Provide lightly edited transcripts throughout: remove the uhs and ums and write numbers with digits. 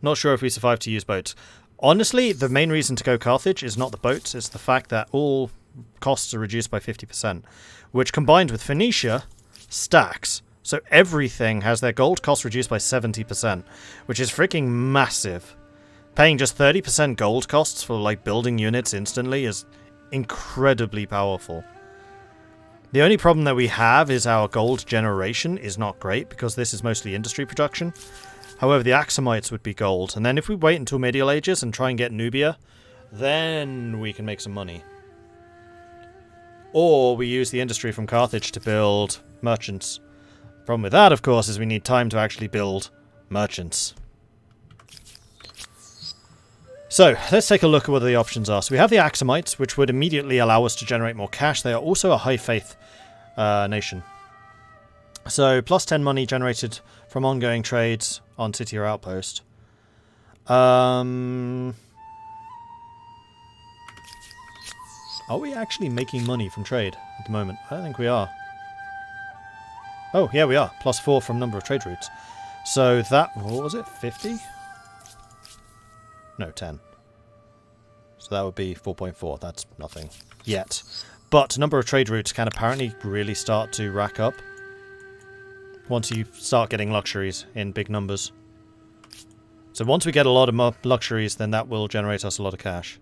Not sure if we survive to use boats. Honestly, the main reason to go Carthage is not the boats, it's the fact that all costs are reduced by 50%, which combined with Phoenicia stacks. So everything has their gold cost reduced by 70%, which is freaking massive. Paying just 30% gold costs for like building units instantly is incredibly powerful. The only problem that we have is our gold generation is not great because this is mostly industry production. However, the Axomites would be gold, and then if we wait until Medieval Ages and try and get Nubia, then we can make some money. Or we use the industry from Carthage to build merchants. Problem with that, of course, is we need time to actually build merchants. So, let's take a look at what the options are. So we have the Axomites, which would immediately allow us to generate more cash. They are also a high faith nation. So, plus 10 money generated from ongoing trades on city or outpost. Are we actually making money from trade at the moment? I don't think we are. Oh, yeah, we are. Plus 4 from number of trade routes. So that, what was it, 50? No, 10. So that would be 4.4. That's nothing yet. But number of trade routes can apparently really start to rack up once you start getting luxuries in big numbers. So once we get a lot of luxuries, then that will generate us a lot of cash.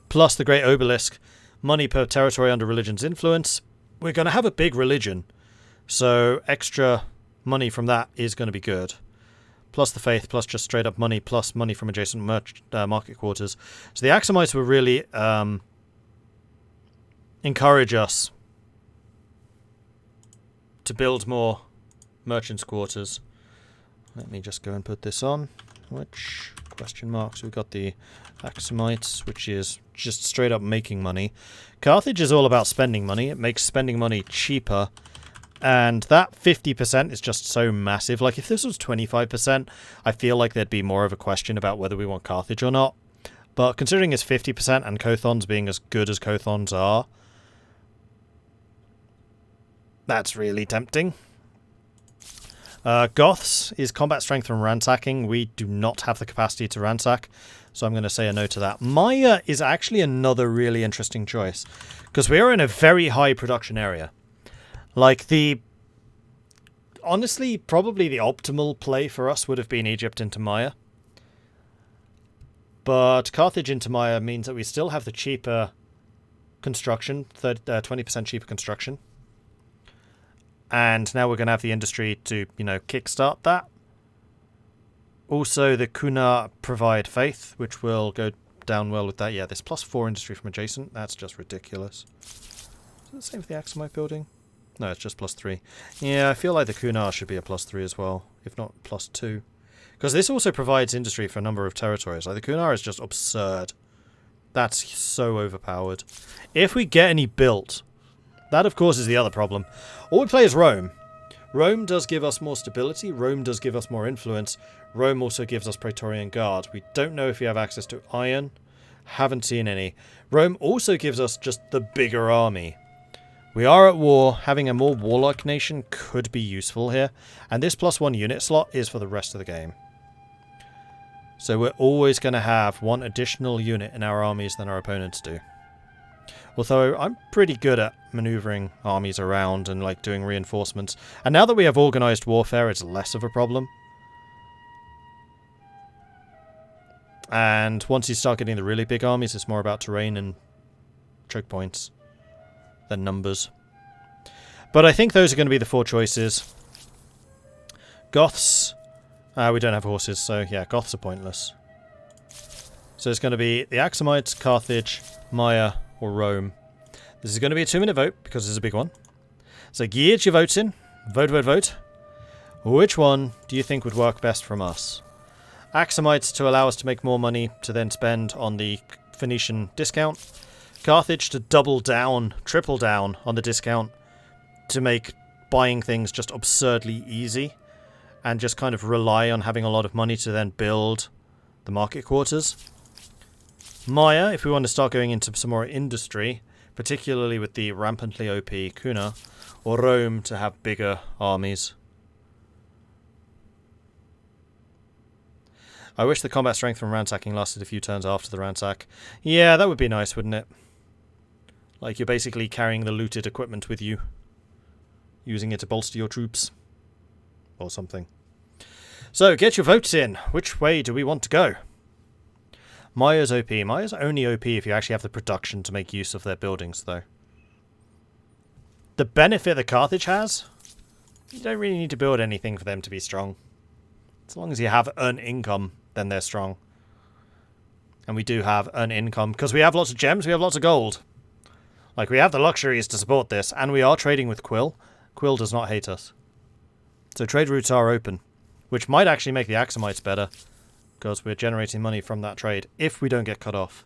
Plus the Great Obelisk, money per territory under religion's influence. We're going to have a big religion, so extra money from that is going to be good. Plus the faith, plus just straight up money, plus money from adjacent market quarters. So the Axomites will really encourage us to build more merchants' quarters. Let me just go and put this on. Which question marks? We've got the Axomites, which is just straight up making money. Carthage is all about spending money. It makes spending money cheaper. And that 50% is just so massive. Like, if this was 25%, I feel like there'd be more of a question about whether we want Carthage or not. But considering it's 50% and Cothons being as good as Cothons are, that's really tempting. Goths is combat strength from ransacking. We do not have the capacity to ransack, so I'm going to say a no to that. Maya is actually another really interesting choice, because we are in a very high production area. Like, honestly, probably the optimal play for us would have been Egypt into Maya. But Carthage into Maya means that we still have the cheaper construction, 20% cheaper construction. And now we're going to have the industry to, you know, kickstart that. Also, the Kuna provide faith, which will go down well with that. Yeah, this plus 4 industry from adjacent, that's just ridiculous. Is it the same for the Axomite building? No, it's just plus 3. Yeah, I feel like the Kunar should be a plus 3 as well, if not plus 2. Because this also provides industry for a number of territories. Like, the Kunar is just absurd. That's so overpowered. If we get any built, that, of course, is the other problem. All we play is Rome. Rome does give us more stability. Rome does give us more influence. Rome also gives us Praetorian Guard. We don't know if we have access to iron. Haven't seen any. Rome also gives us just the bigger army. We are at war. Having a more warlike nation could be useful here. And this plus 1 unit slot is for the rest of the game. So we're always going to have 1 additional unit in our armies than our opponents do. Although I'm pretty good at maneuvering armies around and like doing reinforcements. And now that we have organized warfare, it's less of a problem. And once you start getting the really big armies, it's more about terrain and choke points than numbers. But I think those are going to be the 4 choices. Goths. We don't have horses, so yeah, Goths are pointless. So it's going to be the Axomites, Carthage, Maya, or Rome. This is going to be a 2-minute vote, because it's a big one. So get your votes in. Vote, vote, vote. Which one do you think would work best from us? Axomites to allow us to make more money to then spend on the Phoenician discount. Carthage to double down, triple down on the discount to make buying things just absurdly easy. And just kind of rely on having a lot of money to then build the market quarters. Maya, if we want to start going into some more industry, particularly with the rampantly OP Kuna, or Rome to have bigger armies. I wish the combat strength from ransacking lasted a few turns after the ransack. Yeah, that would be nice, wouldn't it? Like, you're basically carrying the looted equipment with you. Using it to bolster your troops. Or something. So, get your votes in. Which way do we want to go? Maya's OP. Maya's only OP if you actually have the production to make use of their buildings, though. The benefit that Carthage has, you don't really need to build anything for them to be strong. As long as you have an income, then they're strong. And we do have an income, because we have lots of gems, we have lots of gold. Like, we have the luxuries to support this, and we are trading with Quill. Quill does not hate us. So trade routes are open, which might actually make the Axomites better, because we're generating money from that trade, if we don't get cut off.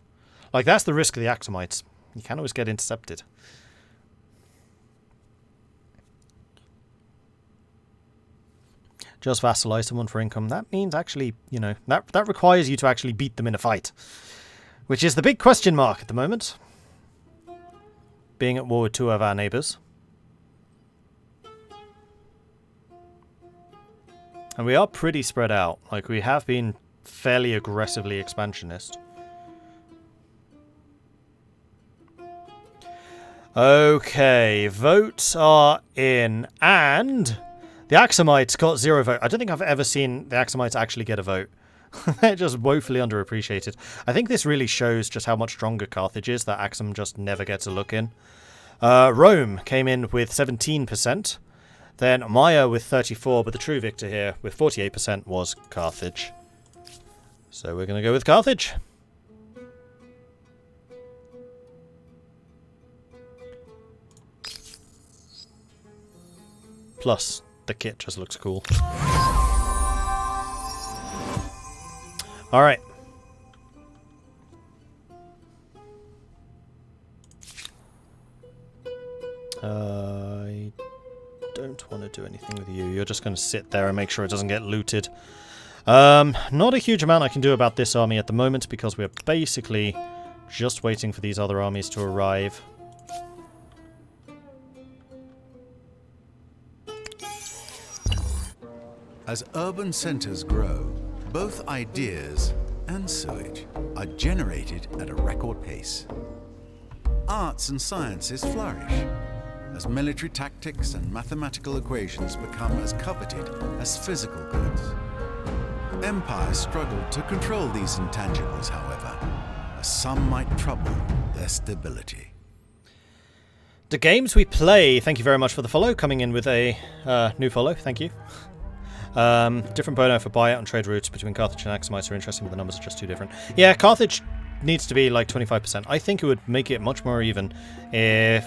Like, that's the risk of the Axomites. You can always get intercepted. Just vassalize someone for income. That means actually, you know, that requires you to actually beat them in a fight. Which is the big question mark at the moment. Being at war with two of our neighbours. And we are pretty spread out. Like, we have been fairly aggressively expansionist. Okay, votes are in, and the Axomites got 0 vote. I don't think I've ever seen the Axomites actually get a vote. They're just woefully underappreciated. I think this really shows just how much stronger Carthage is, that Axum just never gets a look in. Rome came in with 17%. Then Maya with 34%, but the true victor here with 48% was Carthage. So we're going to go with Carthage. Plus, the kit just looks cool. Alright. I don't want to do anything with you. You're just going to sit there and make sure it doesn't get looted. Not a huge amount I can do about this army at the moment, because we're basically just waiting for these other armies to arrive. As urban centers grow, both ideas and sewage are generated at a record pace. Arts and sciences flourish as military tactics and mathematical equations become as coveted as physical goods. Empires struggle to control these intangibles, however, as some might trouble their stability. The games we play, thank you very much for the follow, coming in with a new follow, thank you. Different bono for buyout and trade routes between Carthage and Axomites are interesting, but the numbers are just too different. Yeah, Carthage needs to be like 25%. I think it would make it much more even if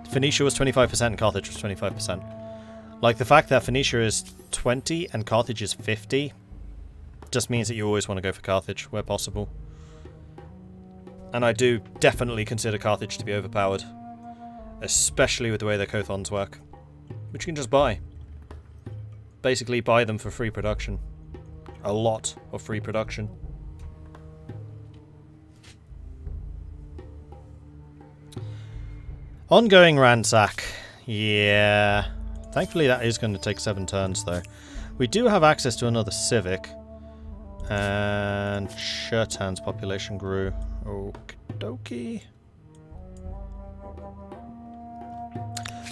Phoenicia was 25% and Carthage was 25%. Like, the fact that Phoenicia is 20 and Carthage is 50 just means that you always want to go for Carthage where possible. And I do definitely consider Carthage to be overpowered, especially with the way their Cothons work, which you can just buy. Basically buy them for free production. A lot of free production. Ongoing ransack. Yeah. Thankfully that is going to take 7 turns though. We do have access to another civic. And Shirtan's population grew. Okie dokie.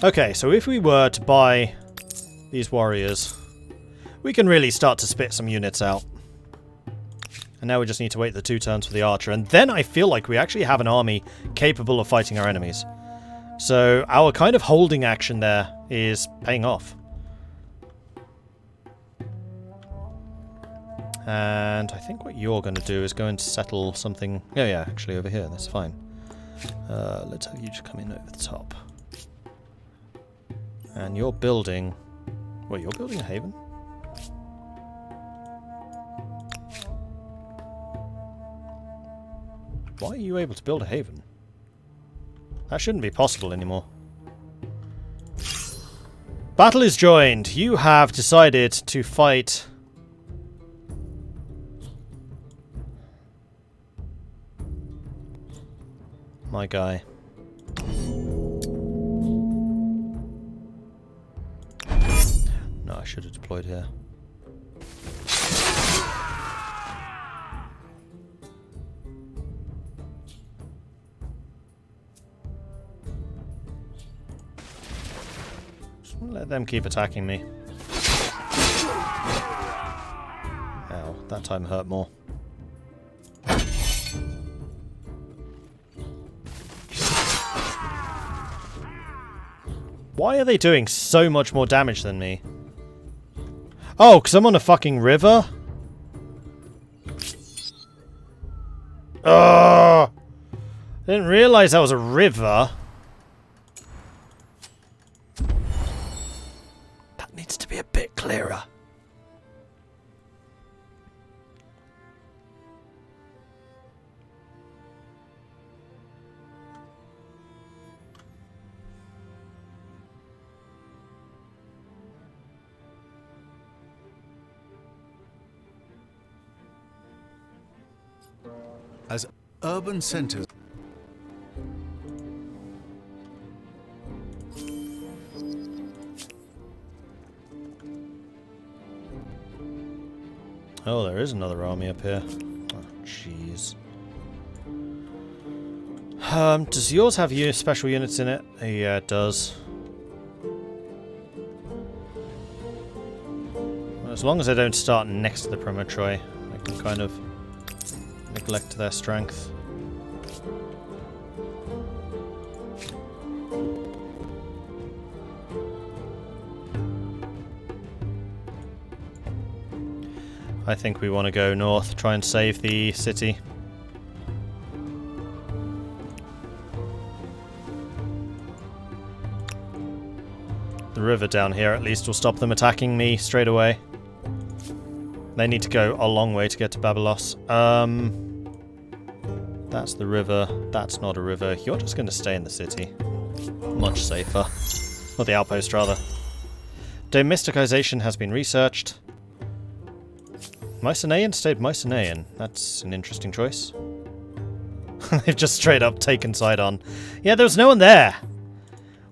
Okay, so if we were to buy these warriors, we can really start to spit some units out. And now we just need to wait the 2 turns for the archer. And then I feel like we actually have an army capable of fighting our enemies. So our kind of holding action there is paying off. And I think what you're going to do is go and settle something... Oh yeah, actually over here, that's fine. Let's have you just come in over the top. And you're building... Wait, you're building a haven? Why are you able to build a haven? That shouldn't be possible anymore. Battle is joined. You have decided to fight... my guy. No, I should have deployed here. Let them keep attacking me. Ow, that time hurt more. Why are they doing so much more damage than me? Oh, because I'm on a fucking river? Ugh! I didn't realize that was a river. That needs to be a bit clearer. As urban centers. Oh, there is another army up here. Oh, jeez. Does yours have special units in it? Yeah, it does. Well, as long as I don't start next to the Prometroi, I can kind of neglect their strength. I think we want to go north, try and save the city. The river down here at least will stop them attacking me straight away. They need to go a long way to get to Babylos. That's the river. That's not a river. You're just going to stay in the city. Much safer. Or the outpost, rather. Demysticization has been researched. Mycenaean stayed Mycenaean. That's an interesting choice. They've just straight up taken side on. Yeah, there was no one there.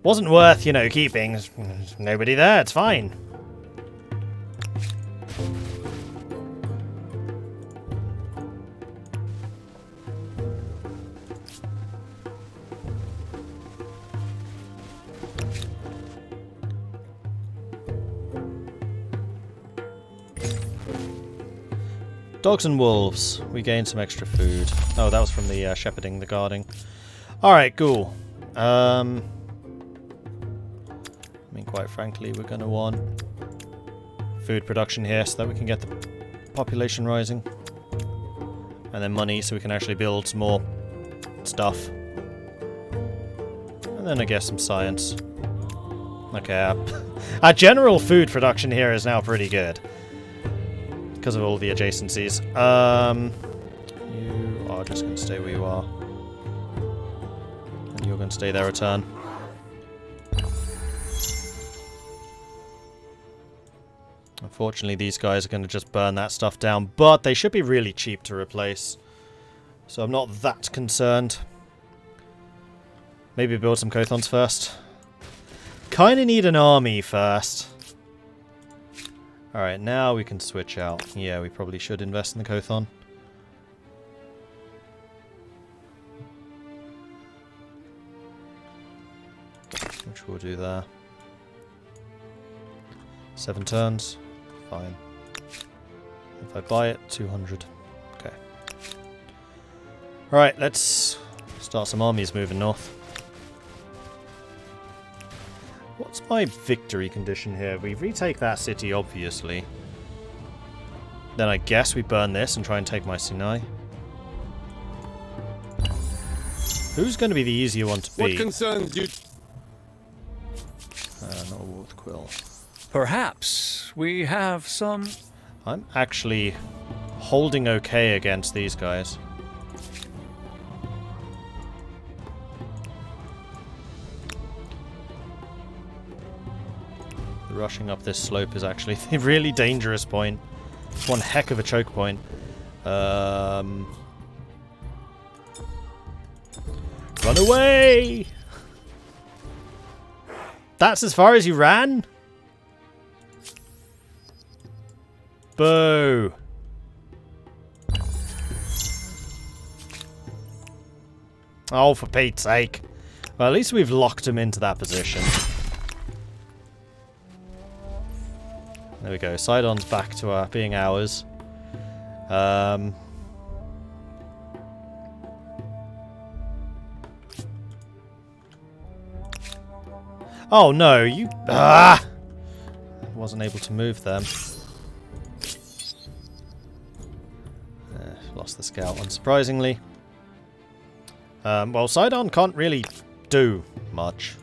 Wasn't worth, you know, keeping. There's nobody there, it's fine. Dogs and wolves. We gained some extra food. Oh, that was from the shepherding, the guarding. Alright, cool. I mean, quite frankly, we're going to want food production here so that we can get the population rising. And then money so we can actually build some more stuff. And then I guess some science. Okay, our general food production here is now pretty good. Because of all the adjacencies. You are just going to stay where you are. And you're going to stay there a turn. Unfortunately, these guys are going to just burn that stuff down, but they should be really cheap to replace. So I'm not that concerned. Maybe build some Kothons first. Kind of need an army first. Alright, now we can switch out. Yeah, we probably should invest in the Kothon. Which we'll do there. 7 turns. Fine. If I buy it, 200. Okay. Alright, let's start some armies moving north. What's my victory condition here? We retake that city, obviously. Then I guess we burn this and try and take Mycenae. Who's going to be the easier one to beat? What concerns you? Not a war with Quill. Perhaps we have some... I'm actually holding okay against these guys. Rushing up this slope is actually a really dangerous point. One heck of a choke point. Run away! That's as far as you ran? Boo! Oh, for Pete's sake. Well, at least we've locked him into that position. There we go. Sidon's back to being ours. Oh no, you... Ah! Wasn't able to move them. Lost the scout, unsurprisingly. Well, Sidon can't really do much.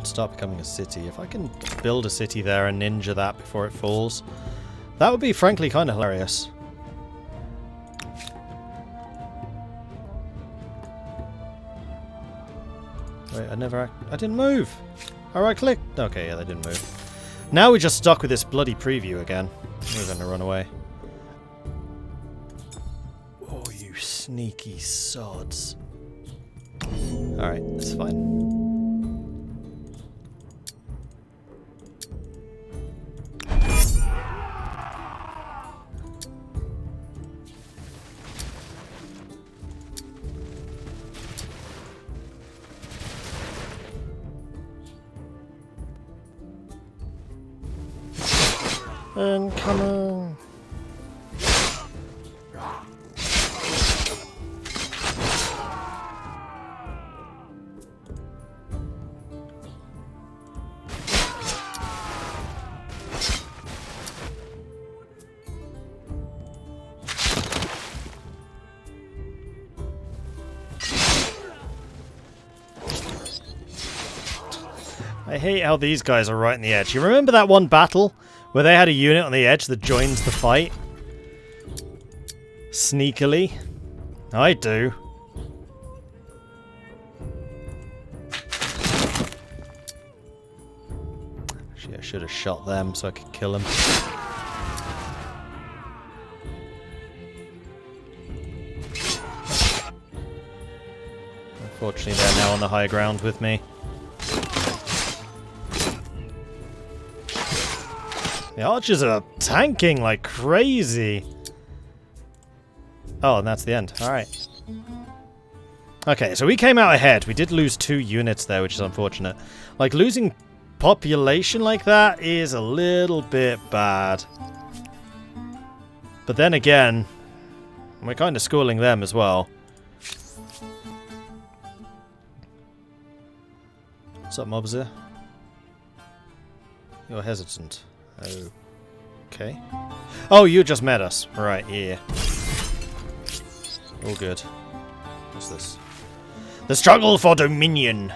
Start becoming a city. If I can build a city there and ninja that before it falls, that would be frankly kind of hilarious. Wait, I didn't move. I right click. Okay, yeah, they didn't move. Now we're just stuck with this bloody preview again. We're going to run away. Oh, you sneaky sods. Alright, that's fine. Incoming! I hate how these guys are right on the edge. You remember that one battle where they had a unit on the edge that joins the fight? Sneakily. I do. Actually, I should have shot them so I could kill them. Unfortunately, they're now on the high ground with me. The archers are tanking like crazy. Oh, and that's the end. Alright. Okay, so we came out ahead. We did lose 2 units there, which is unfortunate. Like, losing population like that is a little bit bad. But then again, we're kind of schooling them as well. What's up, Mobster? You're hesitant. Okay. Oh, you just met us. Right, yeah. All good. What's this? The struggle for dominion.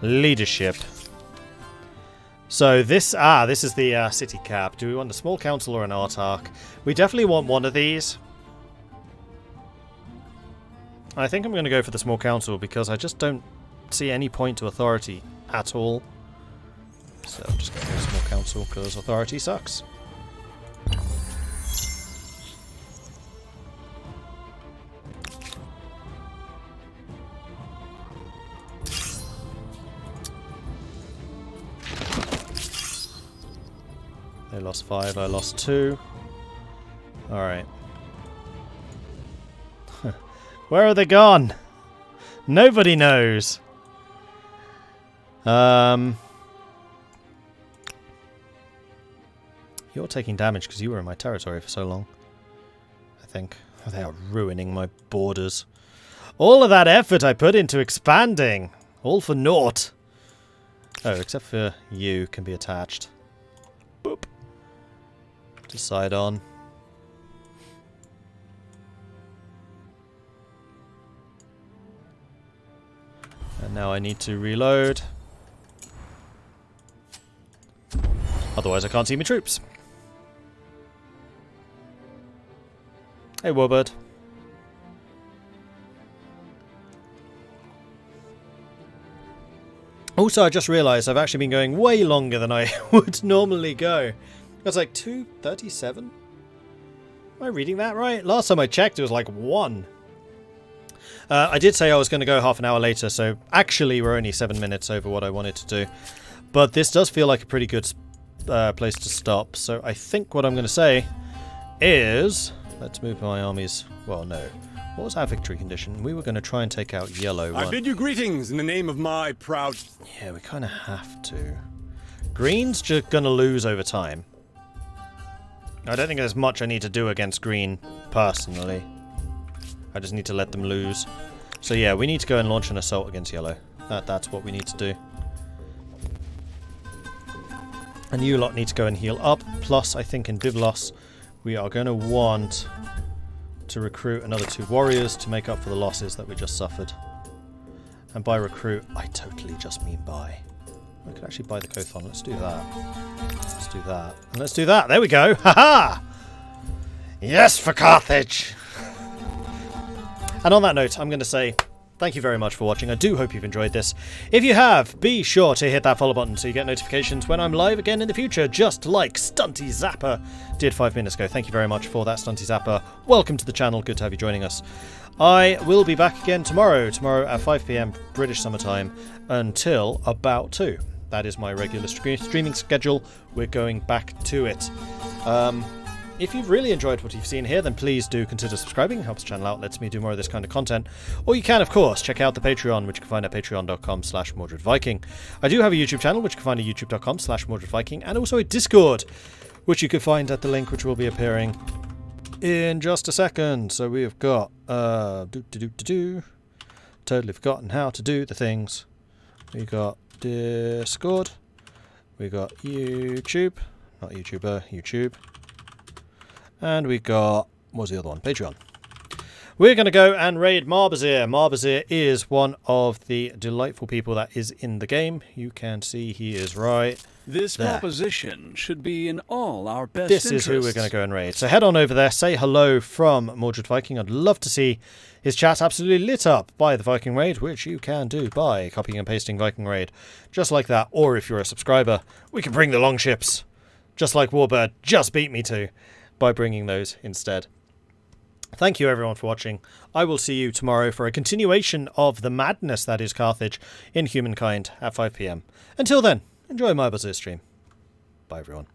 Leadership. So this is the city cap. Do we want a small council or an autarch? We definitely want one of these. I think I'm going to go for the small council because I just don't see any point to authority at all. So I'm just going to go small council because authority sucks. They lost 5, I lost 2. Alright. Where are they gone? Nobody knows. You're taking damage because you were in my territory for so long. I think. They are ruining my borders. All of that effort I put into expanding. All for naught. Oh, except for you can be attached. Boop. Decide on. And now I need to reload. Otherwise I can't see my troops. Hey, Warbird. Also, I just realised I've actually been going way longer than I would normally go. It's like 2:37? Am I reading that right? Last time I checked it was like 1. I did say I was going to go half an hour later, so actually we're only 7 minutes over what I wanted to do. But this does feel like a pretty good place to stop, so I think what I'm going to say is... Let's move my armies... Well, no. What was our victory condition? We were going to try and take out yellow. I bid you greetings in the name of my proud... Yeah, we kind of have to. Green's just going to lose over time. I don't think there's much I need to do against green, personally. I just need to let them lose. So yeah, we need to go and launch an assault against yellow. That's what we need to do. And you lot need to go and heal up. Plus, I think in Byblos, we are going to want to recruit another 2 warriors to make up for the losses that we just suffered. And by recruit, I totally just mean buy. I could actually buy the Kothon. Let's do that. Let's do that. And let's do that. There we go. Ha-ha! Yes, for Carthage! And on that note, I'm going to say thank you very much for watching. I do hope you've enjoyed this. If you have, be sure to hit that follow button so you get notifications when I'm live again in the future, just like Stunty Zapper did 5 minutes ago. Thank you very much for that, Stunty Zapper. Welcome to the channel. Good to have you joining us. I will be back again tomorrow at 5 PM British Summer Time until about 2. That is my regular streaming schedule. We're going back to it. If you've really enjoyed what you've seen here, then please do consider subscribing. It helps the channel out, lets me do more of this kind of content. Or you can, of course, check out the Patreon, which you can find at patreon.com/MordredViking. I do have a YouTube channel, which you can find at youtube.com/MordredViking, and also a Discord, which you can find at the link which will be appearing in just a second. So we have got... Totally forgotten how to do the things. We got Discord. We got YouTube. Not YouTuber, YouTube. And we got... what was the other one? Patreon. We're going to go and raid Marbazir. Marbazir is one of the delightful people that is in the game. You can see he is right This there. proposition should be in all our best This interests. is who we're going to go and raid. So head on over there, say hello from Mordred Viking. I'd love to see his chat absolutely lit up by the Viking raid, which you can do by copying and pasting Viking raid. Just like that. Or if you're a subscriber, we can bring the longships. Just like Warbird just beat me to, by bringing those instead. Thank you everyone for watching. I will see you tomorrow for a continuation of the madness that is Carthage in Humankind at 5 PM. Until then, enjoy my Buzzer stream. Bye everyone.